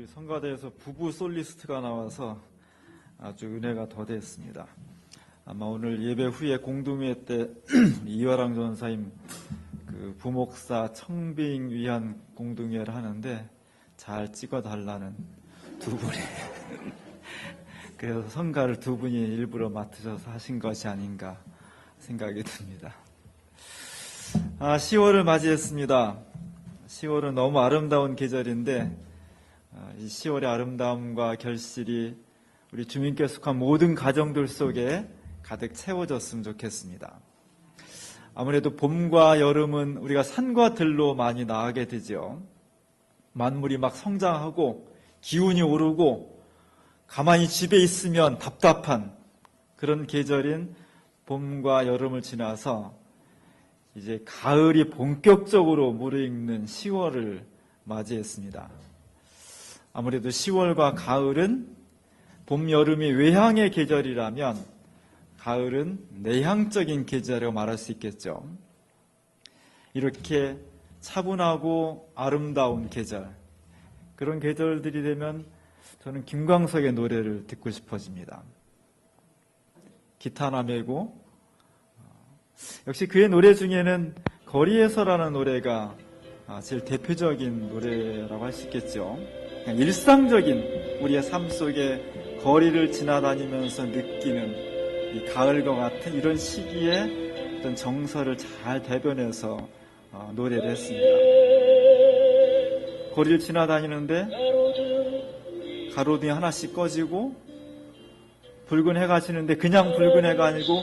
우리 성가대에서 부부 솔리스트가 나와서 아주 은혜가 더 됐습니다. 아마 오늘 예배 후에 공동회 때 이화랑 전사님 그 부목사 청빙 위한 공동회를 하는데 잘 찍어달라는 두 분이 그래서 성가를 두 분이 일부러 맡으셔서 하신 것이 아닌가 생각이 듭니다. 10월을 맞이했습니다. 10월은 너무 아름다운 계절인데 이 10월의 아름다움과 결실이 우리 주민께 속한 모든 가정들 속에 가득 채워졌으면 좋겠습니다. 아무래도 봄과 여름은 우리가 산과 들로 많이 나가게 되죠. 만물이 막 성장하고 기운이 오르고 가만히 집에 있으면 답답한 그런 계절인 봄과 여름을 지나서 이제 가을이 본격적으로 무르익는 10월을 맞이했습니다. 아무래도 10월과 가을은 봄, 여름이 외향의 계절이라면 가을은 내향적인 계절이라고 말할 수 있겠죠. 이렇게 차분하고 아름다운 계절, 그런 계절들이 되면 저는 김광석의 노래를 듣고 싶어집니다. 기타 하나 메고 역시 그의 노래 중에는 거리에서라는 노래가 제일 대표적인 노래라고 할 수 있겠죠. 그냥 일상적인 우리의 삶 속에 거리를 지나다니면서 느끼는 이 가을과 같은 이런 시기에 어떤 정서를 잘 대변해서 노래를 했습니다. 거리를 지나다니는데 가로등이 하나씩 꺼지고 붉은 해가 지는데 그냥 붉은 해가 아니고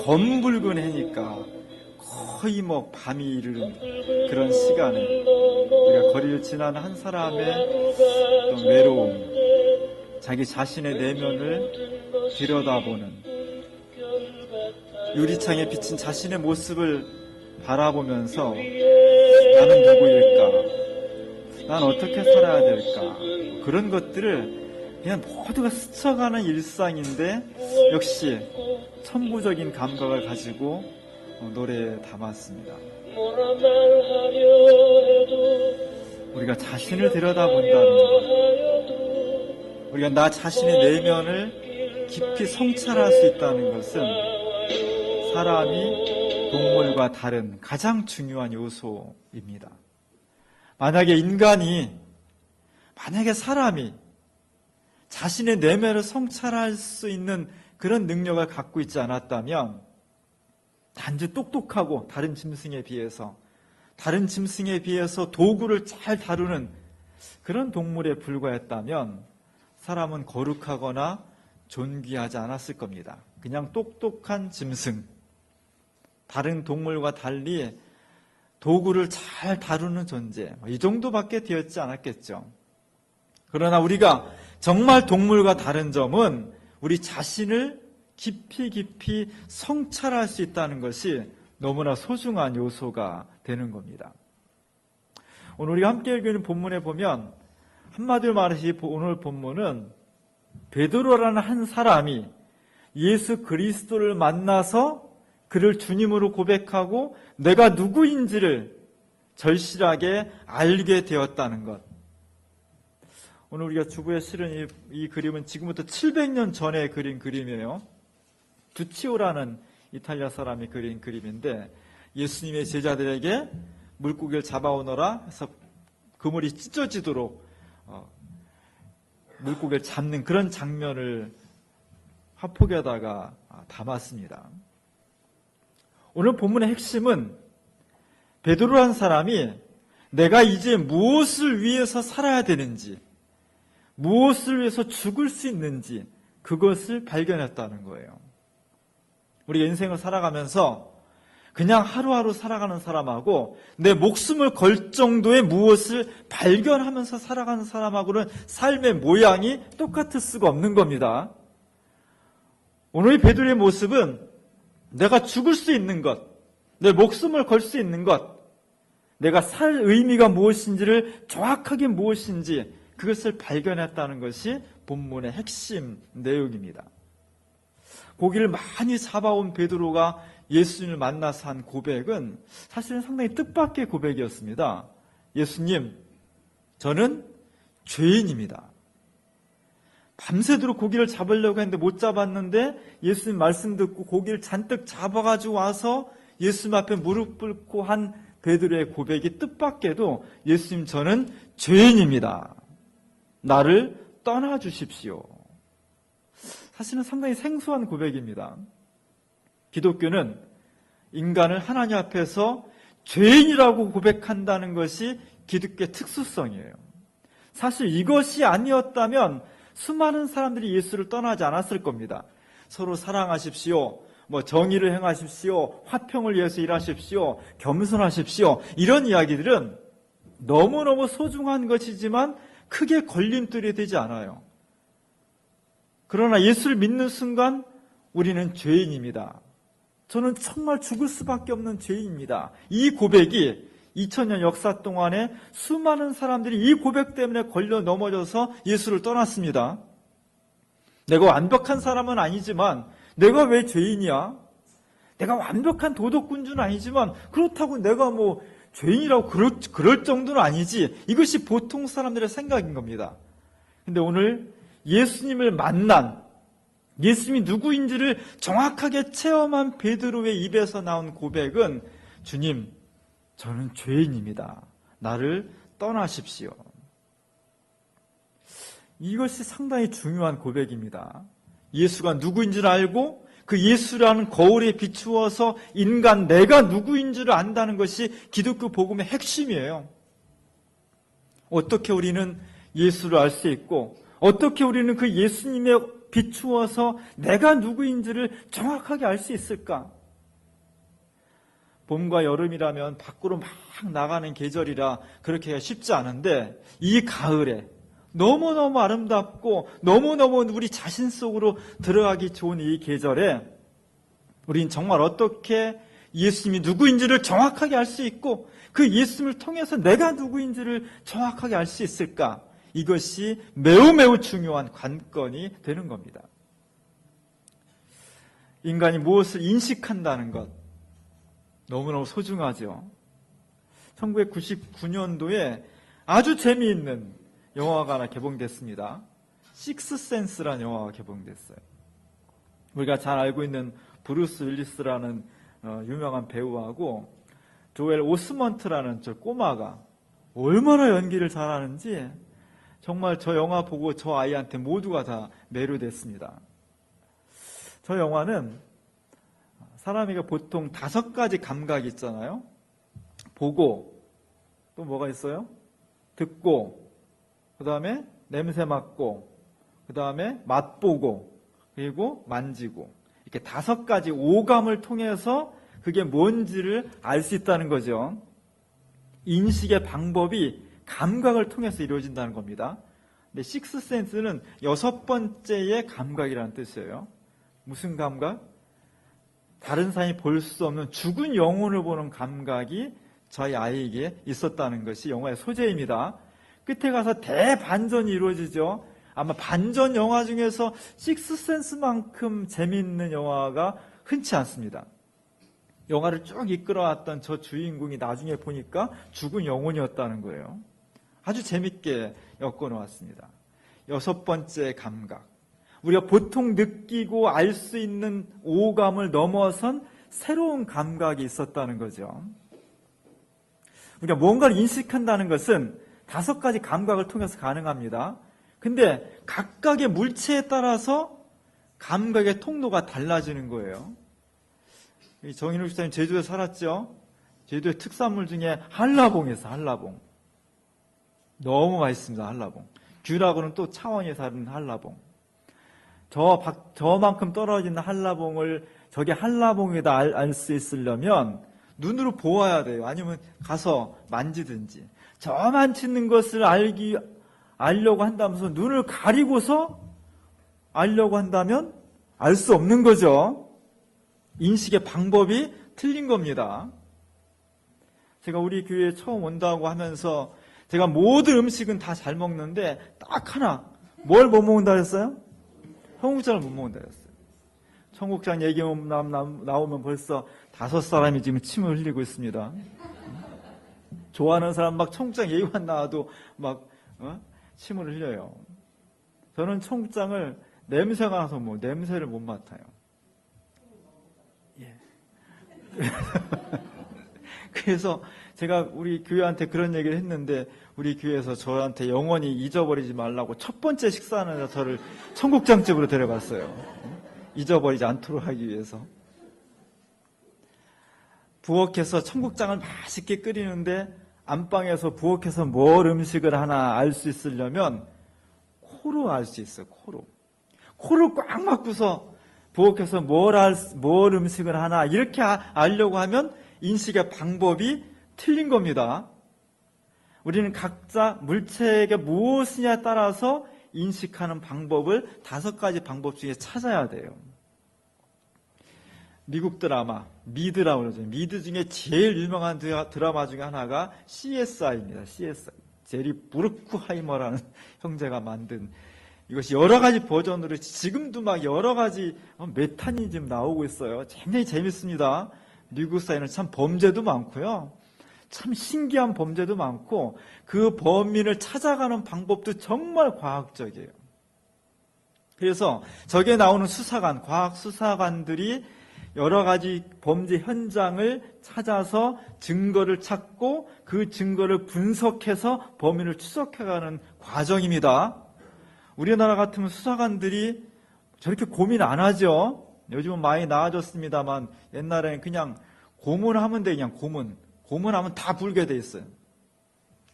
검붉은 해니까 거의 뭐 밤이 이르는 그런 시간에 우리가 거리를 지나는 한 사람의 어떤 외로움, 자기 자신의 내면을 들여다보는 유리창에 비친 자신의 모습을 바라보면서 나는 누구일까? 난 어떻게 살아야 될까? 그런 것들을 그냥 모두가 스쳐가는 일상인데 역시 천부적인 감각을 가지고 노래에 담았습니다. 우리가 자신을 들여다본다는 것, 우리가 나 자신의 내면을 깊이 성찰할 수 있다는 것은 사람이 동물과 다른 가장 중요한 요소입니다. 만약에 사람이 자신의 내면을 성찰할 수 있는 그런 능력을 갖고 있지 않았다면 단지 똑똑하고 다른 짐승에 비해서 도구를 잘 다루는 그런 동물에 불과했다면 사람은 거룩하거나 존귀하지 않았을 겁니다. 그냥 똑똑한 짐승, 다른 동물과 달리 도구를 잘 다루는 존재, 이 정도밖에 되었지 않았겠죠. 그러나 우리가 정말 동물과 다른 점은 우리 자신을 깊이 성찰할 수 있다는 것이 너무나 소중한 요소가 되는 겁니다. 오늘 우리가 함께 읽는 본문에 보면 한마디로 말하시 오늘 본문은 베드로라는 한 사람이 예수 그리스도를 만나서 그를 주님으로 고백하고 내가 누구인지를 절실하게 알게 되었다는 것. 오늘 우리가 주부에 실은 이 그림은 지금부터 700년 전에 그린 그림이에요. 두치오라는 이탈리아 사람이 그린 그림인데 예수님의 제자들에게 물고기를 잡아오너라 해서 그물이 찢어지도록 물고기를 잡는 그런 장면을 화폭에다가 담았습니다. 오늘 본문의 핵심은 베드로라는 사람이 내가 이제 무엇을 위해서 살아야 되는지, 무엇을 위해서 죽을 수 있는지 그것을 발견했다는 거예요. 우리가 인생을 살아가면서 그냥 하루하루 살아가는 사람하고 내 목숨을 걸 정도의 무엇을 발견하면서 살아가는 사람하고는 삶의 모양이 똑같을 수가 없는 겁니다. 오늘 베드로의 모습은 내가 죽을 수 있는 것, 내 목숨을 걸 수 있는 것, 내가 살 의미가 무엇인지를 정확하게 무엇인지 그것을 발견했다는 것이 본문의 핵심 내용입니다. 고기를 많이 잡아온 베드로가 예수님을 만나서 한 고백은 사실은 상당히 뜻밖의 고백이었습니다. 예수님, 저는 죄인입니다. 밤새도록 고기를 잡으려고 했는데 못 잡았는데 예수님 말씀 듣고 고기를 잔뜩 잡아가지고 와서 예수님 앞에 무릎 꿇고 한 베드로의 고백이 뜻밖에도 예수님 저는 죄인입니다. 나를 떠나주십시오. 사실은 상당히 생소한 고백입니다. 기독교는 인간을 하나님 앞에서 죄인이라고 고백한다는 것이 기독교의 특수성이에요. 사실 이것이 아니었다면 수많은 사람들이 예수를 떠나지 않았을 겁니다. 서로 사랑하십시오. 정의를 행하십시오. 화평을 위해서 일하십시오. 겸손하십시오. 이런 이야기들은 너무너무 소중한 것이지만 크게 걸림돌이 되지 않아요. 그러나 예수를 믿는 순간 우리는 죄인입니다. 저는 정말 죽을 수밖에 없는 죄인입니다. 이 고백이 2000년 역사 동안에 수많은 사람들이 이 고백 때문에 걸려 넘어져서 예수를 떠났습니다. 내가 완벽한 사람은 아니지만 내가 왜 죄인이야? 내가 완벽한 도덕군주는 아니지만 그렇다고 내가 죄인이라고 그럴 정도는 아니지. 이것이 보통 사람들의 생각인 겁니다. 근데 오늘 예수님을 만난, 예수님이 누구인지를 정확하게 체험한 베드로의 입에서 나온 고백은 주님, 저는 죄인입니다. 나를 떠나십시오. 이것이 상당히 중요한 고백입니다. 예수가 누구인지를 알고 그 예수라는 거울에 비추어서 인간 내가 누구인지를 안다는 것이 기독교 복음의 핵심이에요. 어떻게 우리는 예수를 알 수 있고 어떻게 우리는 그 예수님에 비추어서 내가 누구인지를 정확하게 알 수 있을까? 봄과 여름이라면 밖으로 막 나가는 계절이라 그렇게 쉽지 않은데 이 가을에 너무너무 아름답고 너무너무 우리 자신 속으로 들어가기 좋은 이 계절에 우린 정말 어떻게 예수님이 누구인지를 정확하게 알 수 있고 그 예수님을 통해서 내가 누구인지를 정확하게 알 수 있을까? 이것이 매우 중요한 관건이 되는 겁니다. 인간이 무엇을 인식한다는 것 너무너무 소중하죠. 1999년도에 아주 재미있는 영화가 하나 개봉됐습니다. 식스센스라는 영화가 개봉됐어요. 우리가 잘 알고 있는 브루스 윌리스라는 유명한 배우하고 조엘 오스먼트라는 저 꼬마가 얼마나 연기를 잘하는지 정말 저 영화 보고 저 아이한테 모두가 다 매료됐습니다. 저 영화는 사람에게 보통 5가지 감각이 있잖아요. 보고, 또 뭐가 있어요? 듣고, 그 다음에 냄새 맡고, 그 다음에 맛보고, 그리고 만지고. 이렇게 5가지 오감을 통해서 그게 뭔지를 알 수 있다는 거죠. 인식의 방법이 감각을 통해서 이루어진다는 겁니다. 근데 식스센스는 6번째의 감각이라는 뜻이에요. 무슨 감각? 다른 사람이 볼 수 없는 죽은 영혼을 보는 감각이 저희 아이에게 있었다는 것이 영화의 소재입니다. 끝에 가서 대반전이 이루어지죠. 아마 반전 영화 중에서 식스센스만큼 재미있는 영화가 흔치 않습니다. 영화를 쭉 이끌어왔던 저 주인공이 나중에 보니까 죽은 영혼이었다는 거예요. 아주 재밌게 엮어놓았습니다. 6번째 감각. 우리가 보통 느끼고 알 수 있는 오감을 넘어선 새로운 감각이 있었다는 거죠. 우리가 뭔가를 인식한다는 것은 5가지 감각을 통해서 가능합니다. 근데 각각의 물체에 따라서 감각의 통로가 달라지는 거예요. 정인욱 집사님 제주도에 살았죠? 제주도의 특산물 중에 한라봉이 있어요. 한라봉. 너무 맛있습니다. 한라봉. 귤하고는 또 차원이 다른 한라봉. 저만큼 떨어지는 한라봉을 저게 한라봉이다 알 수 있으려면 눈으로 보아야 돼요. 아니면 가서 만지든지. 저만 치는 것을 알려고 한다면서 눈을 가리고서 알려고 한다면 알 수 없는 거죠. 인식의 방법이 틀린 겁니다. 제가 우리 교회에 처음 온다고 하면서 제가 모든 음식은 다 잘 먹는데 딱 하나 뭘 못 먹는다 그랬어요? 청국장을 못 먹는다 그랬어요. 청국장 얘기 나오면 벌써 5사람이 지금 침을 흘리고 있습니다. 좋아하는 사람 막 청국장 얘기만 나와도 막 침을 흘려요. 저는 청국장을 냄새가 나서 냄새를 못 맡아요. 예. 그래서 제가 우리 교회한테 그런 얘기를 했는데 우리 교회에서 저한테 영원히 잊어버리지 말라고 첫 번째 식사하는 저를 청국장집으로 데려갔어요. 잊어버리지 않도록 하기 위해서. 부엌에서 청국장을 맛있게 끓이는데 안방에서 부엌에서 뭘 음식을 하나 알 수 있으려면 코로 알 수 있어요. 코를 꽉 막고서 부엌에서 뭘 음식을 하나 이렇게 알려고 하면 인식의 방법이 틀린 겁니다. 우리는 각자 물체가 무엇이냐에 따라서 인식하는 방법을 5가지 방법 중에 찾아야 돼요. 미국 드라마, 미드라고 그러죠. 미드 중에 제일 유명한 드라마 중에 하나가 CSI입니다. CSI. 제리 브루크하이머라는 형제가 만든 이것이 여러 가지 버전으로 지금도 막 여러 가지 메탄이 지금 나오고 있어요. 굉장히 재밌습니다. 미국 사회는 참 범죄도 많고요. 참 신기한 범죄도 많고 그 범인을 찾아가는 방법도 정말 과학적이에요. 그래서 저기에 나오는 수사관, 과학 수사관들이 여러 가지 범죄 현장을 찾아서 증거를 찾고 그 증거를 분석해서 범인을 추적해가는 과정입니다. 우리나라 같으면 수사관들이 저렇게 고민 안 하죠. 요즘은 많이 나아졌습니다만 옛날에는 그냥 고문하면 돼. 그냥 고문하면 다 불게 돼 있어요.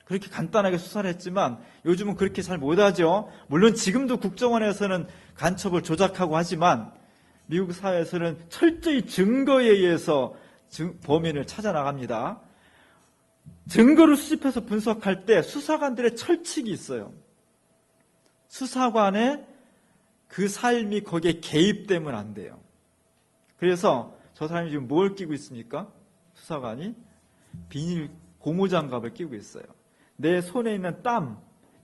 그렇게 간단하게 수사를 했지만 요즘은 그렇게 잘 못하죠. 물론 지금도 국정원에서는 간첩을 조작하고 하지만 미국 사회에서는 철저히 증거에 의해서 범인을 찾아나갑니다. 증거를 수집해서 분석할 때 수사관들의 철칙이 있어요. 수사관의 그 삶이 거기에 개입되면 안 돼요. 그래서 저 사람이 지금 뭘 끼고 있습니까? 수사관이 비닐 고무장갑을 끼고 있어요. 내 손에 있는 땀,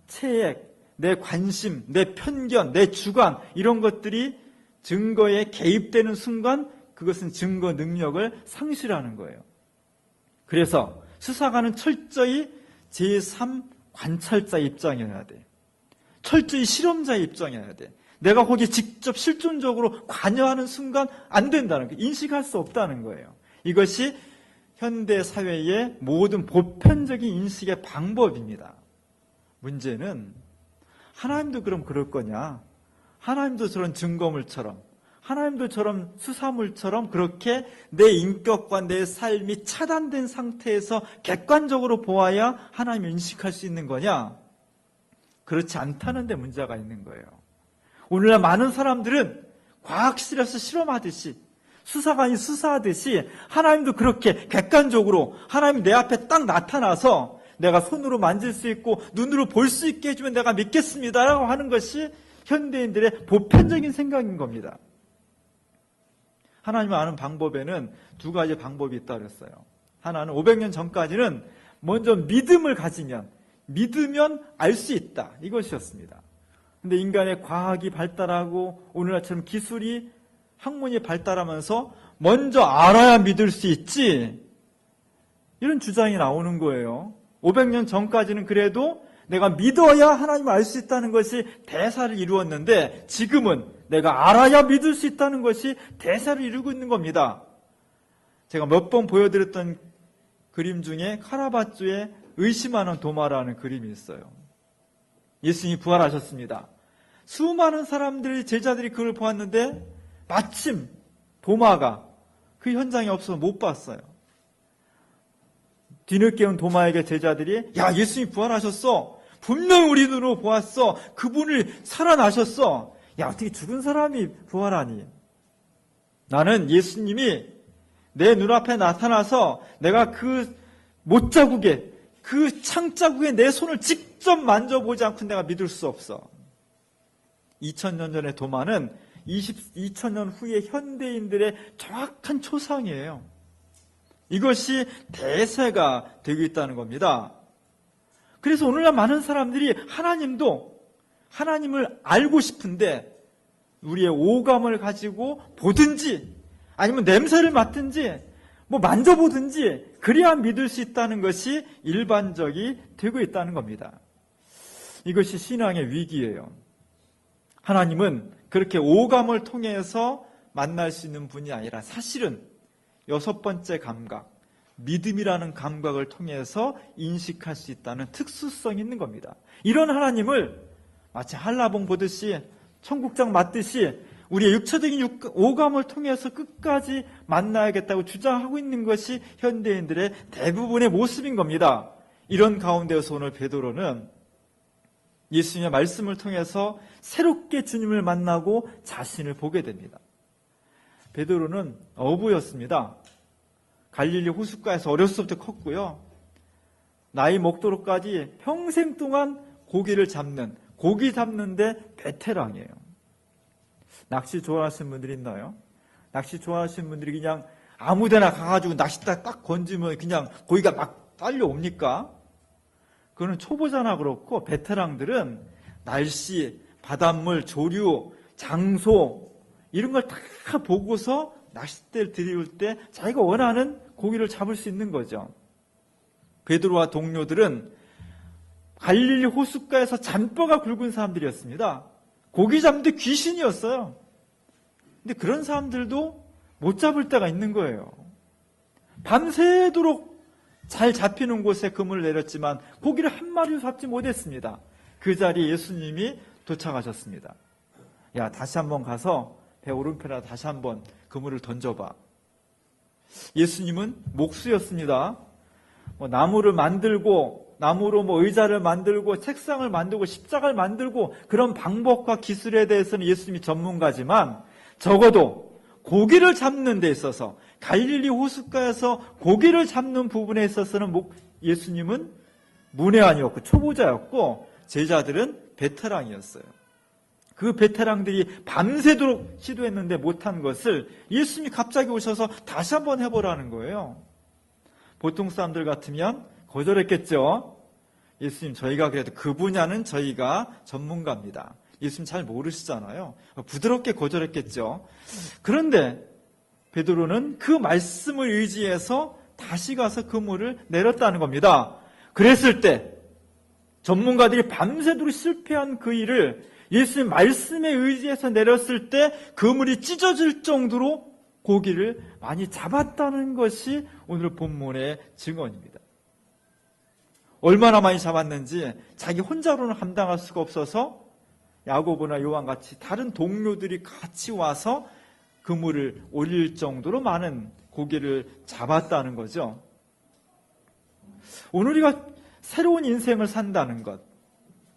체액, 내 관심, 내 편견, 내 주관 이런 것들이 증거에 개입되는 순간 그것은 증거 능력을 상실하는 거예요. 그래서 수사관은 철저히 제3 관찰자 입장이어야 돼. 철저히 실험자의 입장이어야 돼. 내가 거기에 직접 실존적으로 관여하는 순간 안 된다는 거예요. 인식할 수 없다는 거예요. 이것이 현대 사회의 모든 보편적인 인식의 방법입니다. 문제는 하나님도 그럼 그럴 거냐? 하나님도 저런 증거물처럼, 하나님도 저런 수사물처럼 그렇게 내 인격과 내 삶이 차단된 상태에서 객관적으로 보아야 하나님을 인식할 수 있는 거냐? 그렇지 않다는 데 문제가 있는 거예요. 오늘날 많은 사람들은 과학실에서 실험하듯이 수사관이 수사하듯이 하나님도 그렇게 객관적으로 하나님 내 앞에 딱 나타나서 내가 손으로 만질 수 있고 눈으로 볼 수 있게 해주면 내가 믿겠습니다라고 하는 것이 현대인들의 보편적인 생각인 겁니다. 하나님을 아는 방법에는 2가지 방법이 있다고 했어요. 하나는 500년 전까지는 먼저 믿음을 가지면 믿으면 알 수 있다. 이것이었습니다. 근데 인간의 과학이 발달하고 오늘날처럼 기술이 학문이 발달하면서 먼저 알아야 믿을 수 있지. 이런 주장이 나오는 거예요. 500년 전까지는 그래도 내가 믿어야 하나님을 알 수 있다는 것이 대사를 이루었는데 지금은 내가 알아야 믿을 수 있다는 것이 대사를 이루고 있는 겁니다. 제가 몇 번 보여드렸던 그림 중에 카라바조의 의심하는 도마라는 그림이 있어요. 예수님이 부활하셨습니다. 수많은 사람들이 제자들이 그걸 보았는데 마침 도마가 그 현장에 없어서 못 봤어요. 뒤늦게 온 도마에게 제자들이 야 예수님이 부활하셨어. 분명히 우리 눈으로 보았어. 그분을 살아나셨어. 야 어떻게 죽은 사람이 부활하니? 나는 예수님이 내 눈앞에 나타나서 내가 그 못자국에 그 창자국에 내 손을 직접 만져보지 않고 내가 믿을 수 없어. 2000년 전의 도마는 2000년 후의 현대인들의 정확한 초상이에요. 이것이 대세가 되고 있다는 겁니다. 그래서 오늘날 많은 사람들이 하나님을 알고 싶은데 우리의 오감을 가지고 보든지 아니면 냄새를 맡든지 뭐 만져보든지 그래야 믿을 수 있다는 것이 일반적이 되고 있다는 겁니다. 이것이 신앙의 위기예요. 하나님은 그렇게 오감을 통해서 만날 수 있는 분이 아니라 사실은 여섯 번째 감각, 믿음이라는 감각을 통해서 인식할 수 있다는 특수성이 있는 겁니다. 이런 하나님을 마치 한라봉 보듯이 청국장 맞듯이 우리의 육체적인 오감을 통해서 끝까지 만나야겠다고 주장하고 있는 것이 현대인들의 대부분의 모습인 겁니다. 이런 가운데서 오늘 베드로는 예수님의 말씀을 통해서 새롭게 주님을 만나고 자신을 보게 됩니다. 베드로는 어부였습니다. 갈릴리 호숫가에서 어렸을 때부터 컸고요. 나이 먹도록까지 평생 동안 고기 잡는데 베테랑이에요. 낚시 좋아하시는 분들이 있나요? 낚시 좋아하시는 분들이 그냥 아무데나 가가지고 낚싯대 딱 건지면 그냥 고기가 막 딸려옵니까? 그거는 초보자나 그렇고 베테랑들은 날씨, 바닷물, 조류, 장소 이런 걸 다 보고서 낚싯대를 들이울 때 자기가 원하는 고기를 잡을 수 있는 거죠. 베드로와 동료들은 갈릴리 호숫가에서 잔뼈가 굵은 사람들이었습니다. 고기 잡는데 귀신이었어요. 근데 그런 사람들도 못 잡을 때가 있는 거예요. 밤새도록 잘 잡히는 곳에 그물을 내렸지만 고기를 한 마리도 잡지 못했습니다. 그 자리에 예수님이 도착하셨습니다. 야, 다시 한번 가서 배 오른편에 다시 한번 그물을 던져봐. 예수님은 목수였습니다. 나무를 만들고 나무로 의자를 만들고 책상을 만들고 십자가를 만들고 그런 방법과 기술에 대해서는 예수님이 전문가지만 적어도 고기를 잡는 데 있어서 갈릴리 호숫가에서 고기를 잡는 부분에 있어서는 예수님은 문외한이었고 초보자였고 제자들은 베테랑이었어요. 그 베테랑들이 밤새도록 시도했는데 못한 것을 예수님이 갑자기 오셔서 다시 한번 해보라는 거예요. 보통 사람들 같으면 거절했겠죠. 예수님, 저희가 그래도 그 분야는 저희가 전문가입니다. 예수님 잘 모르시잖아요. 부드럽게 거절했겠죠. 그런데 베드로는 그 말씀을 의지해서 다시 가서 그물을 내렸다는 겁니다. 그랬을 때 전문가들이 밤새도록 실패한 그 일을 예수님 말씀에 의지해서 내렸을 때 그물이 찢어질 정도로 고기를 많이 잡았다는 것이 오늘 본문의 증언입니다. 얼마나 많이 잡았는지 자기 혼자로는 감당할 수가 없어서 야고보나 요한같이 다른 동료들이 같이 와서 그물을 올릴 정도로 많은 고기를 잡았다는 거죠. 오늘 우리가 새로운 인생을 산다는 것,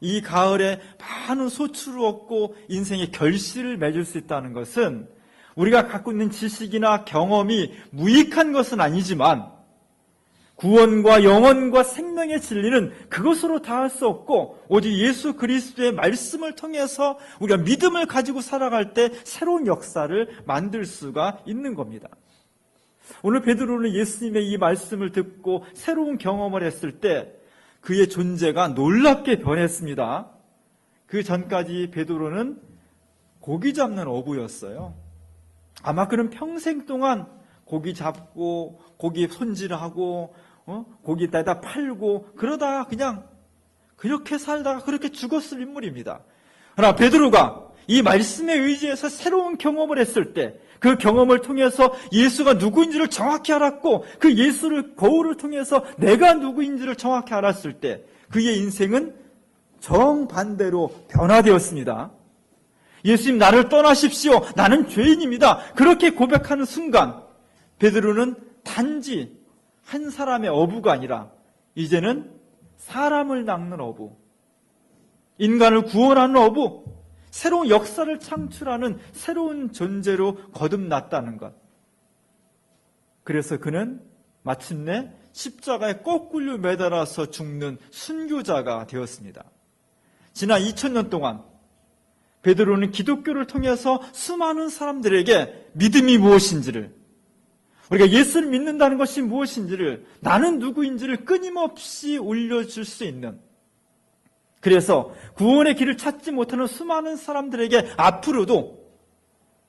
이 가을에 많은 소출을 얻고 인생의 결실을 맺을 수 있다는 것은 우리가 갖고 있는 지식이나 경험이 무익한 것은 아니지만 구원과 영원과 생명의 진리는 그것으로 다 할 수 없고 오직 예수 그리스도의 말씀을 통해서 우리가 믿음을 가지고 살아갈 때 새로운 역사를 만들 수가 있는 겁니다. 오늘 베드로는 예수님의 이 말씀을 듣고 새로운 경험을 했을 때 그의 존재가 놀랍게 변했습니다. 그 전까지 베드로는 고기 잡는 어부였어요. 아마 그는 평생 동안 고기 잡고 고기 손질하고 고기에다 팔고 그러다가 그냥 그렇게 살다가 그렇게 죽었을 인물입니다. 그러나 베드로가 이 말씀에 의지해서 새로운 경험을 했을 때 그 경험을 통해서 예수가 누구인지를 정확히 알았고 그 예수를 거울을 통해서 내가 누구인지를 정확히 알았을 때 그의 인생은 정반대로 변화되었습니다. 예수님, 나를 떠나십시오. 나는 죄인입니다. 그렇게 고백하는 순간 베드로는 단지 한 사람의 어부가 아니라 이제는 사람을 낚는 어부, 인간을 구원하는 어부, 새로운 역사를 창출하는 새로운 존재로 거듭났다는 것. 그래서 그는 마침내 십자가에 거꾸로 매달아서 죽는 순교자가 되었습니다. 지난 2000년 동안 베드로는 기독교를 통해서 수많은 사람들에게 믿음이 무엇인지를, 우리가 예수를 믿는다는 것이 무엇인지를, 나는 누구인지를 끊임없이 올려줄 수 있는, 그래서 구원의 길을 찾지 못하는 수많은 사람들에게 앞으로도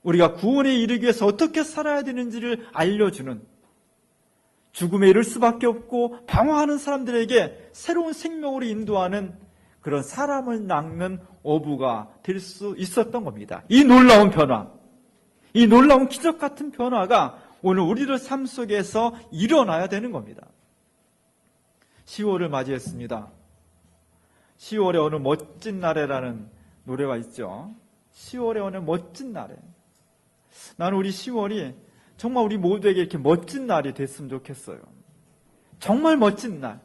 우리가 구원에 이르기 위해서 어떻게 살아야 되는지를 알려주는, 죽음에 이를 수밖에 없고 방황하는 사람들에게 새로운 생명으로 인도하는 그런 사람을 낚는 어부가 될 수 있었던 겁니다. 이 놀라운 변화, 이 놀라운 기적 같은 변화가 오늘 우리들 삶 속에서 일어나야 되는 겁니다. 10월을 맞이했습니다. 10월의 어느 멋진 날에라는 노래가 있죠. 10월의 어느 멋진 날에. 나는 우리 10월이 정말 우리 모두에게 이렇게 멋진 날이 됐으면 좋겠어요. 정말 멋진 날.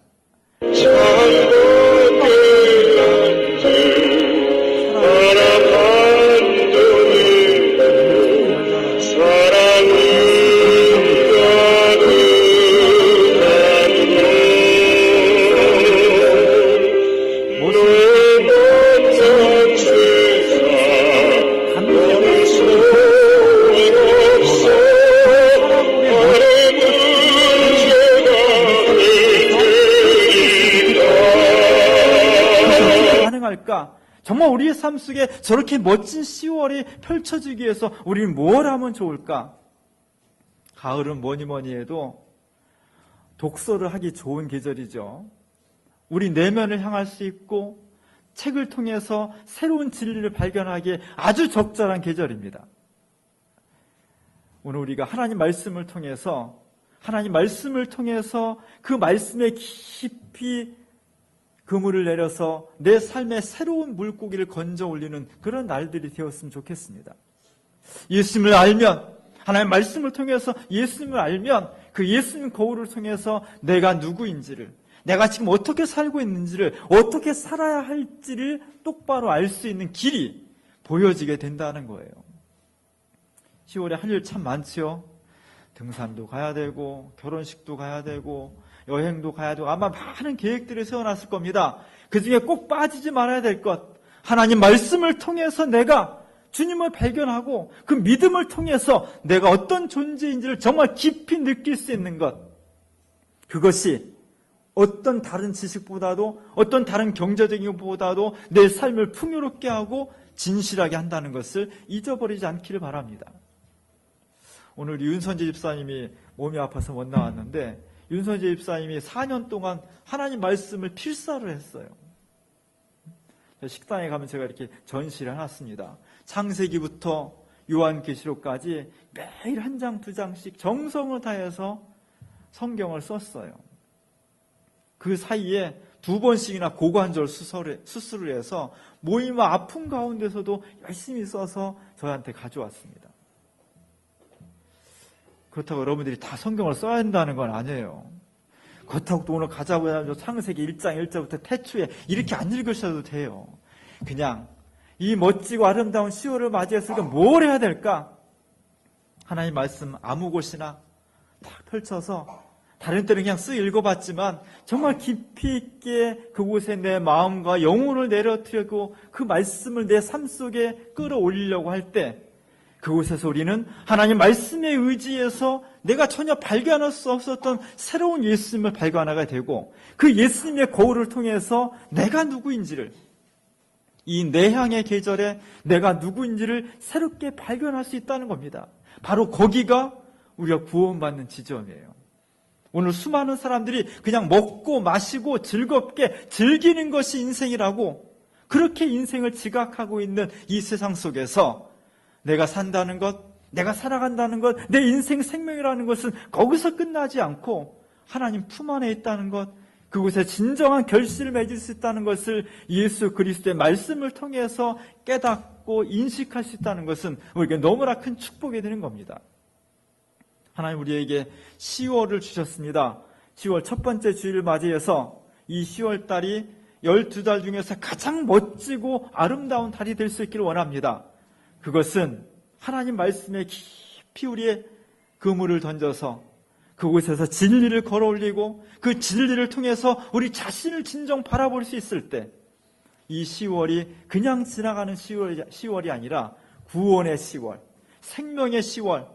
정말 우리의 삶 속에 저렇게 멋진 10월이 펼쳐지기 위해서 우리는 뭘 하면 좋을까? 가을은 뭐니 해도 독서를 하기 좋은 계절이죠. 우리 내면을 향할 수 있고 책을 통해서 새로운 진리를 발견하기에 아주 적절한 계절입니다. 오늘 우리가 하나님 말씀을 통해서 그 말씀에 깊이 그물을 내려서 내 삶에 새로운 물고기를 건져 올리는 그런 날들이 되었으면 좋겠습니다. 예수님을 알면, 하나님의 말씀을 통해서 예수님을 알면 그 예수님 거울을 통해서 내가 누구인지를, 내가 지금 어떻게 살고 있는지를, 어떻게 살아야 할지를 똑바로 알 수 있는 길이 보여지게 된다는 거예요. 10월에 할 일 참 많지요. 등산도 가야 되고 결혼식도 가야 되고 여행도 가야 되고 아마 많은 계획들을 세워놨을 겁니다. 그 중에 꼭 빠지지 말아야 될 것, 하나님 말씀을 통해서 내가 주님을 발견하고 그 믿음을 통해서 내가 어떤 존재인지를 정말 깊이 느낄 수 있는 것, 그것이 어떤 다른 지식보다도 어떤 다른 경제적인 것보다도 내 삶을 풍요롭게 하고 진실하게 한다는 것을 잊어버리지 않기를 바랍니다. 오늘 윤선재 집사님이 몸이 아파서 못 나왔는데 윤선재 집사님이 4년 동안 하나님 말씀을 필사를 했어요. 식당에 가면 제가 이렇게 전시를 해놨습니다. 창세기부터 요한계시록까지 매일 한 장, 두 장씩 정성을 다해서 성경을 썼어요. 그 사이에 2번씩이나 고관절 수술을 해서 모임과 아픔 가운데서도 열심히 써서 저한테 가져왔습니다. 그렇다고 여러분들이 다 성경을 써야 한다는 건 아니에요. 그렇다고 또 오늘 가자고 해서 창세기 1장 1절부터 태초에 이렇게 안 읽으셔도 돼요. 그냥 이 멋지고 아름다운 10월을 맞이했으니까 뭘 해야 될까? 하나님 말씀 아무 곳이나 딱 펼쳐서 다른 때는 그냥 쓱 읽어봤지만 정말 깊이 있게 그곳에 내 마음과 영혼을 내려뜨리고 그 말씀을 내 삶 속에 끌어올리려고 할 때 그곳에서 우리는 하나님 말씀에 의지해서 내가 전혀 발견할 수 없었던 새로운 예수님을 발견하게 되고 그 예수님의 거울을 통해서 내가 누구인지를, 이 내향의 계절에 내가 누구인지를 새롭게 발견할 수 있다는 겁니다. 바로 거기가 우리가 구원받는 지점이에요. 오늘 수많은 사람들이 그냥 먹고 마시고 즐겁게 즐기는 것이 인생이라고 그렇게 인생을 지각하고 있는 이 세상 속에서 내가 산다는 것, 내가 살아간다는 것, 내 인생 생명이라는 것은 거기서 끝나지 않고 하나님 품 안에 있다는 것, 그곳에 진정한 결실을 맺을 수 있다는 것을 예수 그리스도의 말씀을 통해서 깨닫고 인식할 수 있다는 것은 우리에게 너무나 큰 축복이 되는 겁니다. 하나님 우리에게 10월을 주셨습니다. 10월 첫 번째 주일을 맞이해서 이 10월 달이 12달 중에서 가장 멋지고 아름다운 달이 될 수 있기를 원합니다. 그것은 하나님 말씀에 깊이 우리의 그물을 던져서 그곳에서 진리를 걸어올리고 그 진리를 통해서 우리 자신을 진정 바라볼 수 있을 때 이 10월이 그냥 지나가는 10월이 아니라 구원의 10월, 생명의 10월,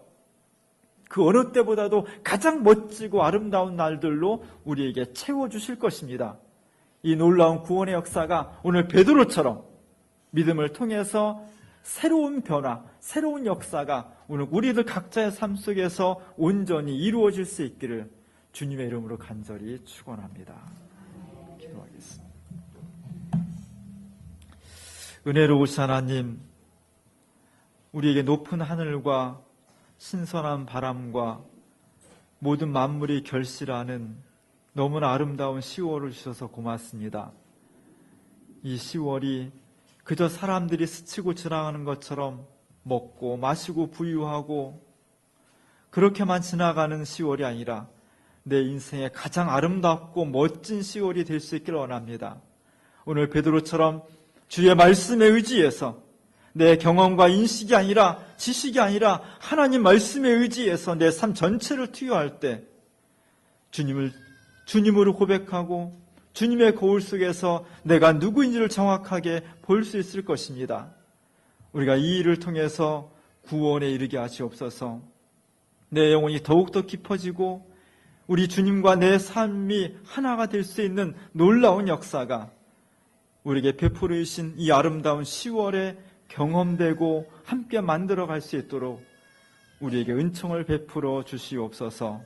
그 어느 때보다도 가장 멋지고 아름다운 날들로 우리에게 채워주실 것입니다. 이 놀라운 구원의 역사가 오늘 베드로처럼 믿음을 통해서 새로운 변화, 새로운 역사가 오늘 우리들 각자의 삶 속에서 온전히 이루어질 수 있기를 주님의 이름으로 간절히 축원합니다. 기도하겠습니다. 은혜로우신 하나님, 우리에게 높은 하늘과 신선한 바람과 모든 만물이 결실하는 너무나 아름다운 10월을 주셔서 고맙습니다. 이 10월이 그저 사람들이 스치고 지나가는 것처럼 먹고 마시고 부유하고 그렇게만 지나가는 10월이 아니라 내 인생의 가장 아름답고 멋진 10월이 될 수 있기를 원합니다. 오늘 베드로처럼 주의 말씀에 의지해서 내 경험과 인식이 아니라 지식이 아니라 하나님 말씀에 의지해서 내 삶 전체를 투여할 때 주님으로 고백하고 주님의 거울 속에서 내가 누구인지를 정확하게 볼 수 있을 것입니다. 우리가 이 일을 통해서 구원에 이르게 하시옵소서. 내 영혼이 더욱더 깊어지고 우리 주님과 내 삶이 하나가 될 수 있는 놀라운 역사가 우리에게 베풀어 주신 이 아름다운 10월에 경험되고 함께 만들어갈 수 있도록 우리에게 은총을 베풀어 주시옵소서.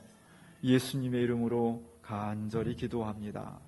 예수님의 이름으로 간절히 기도합니다.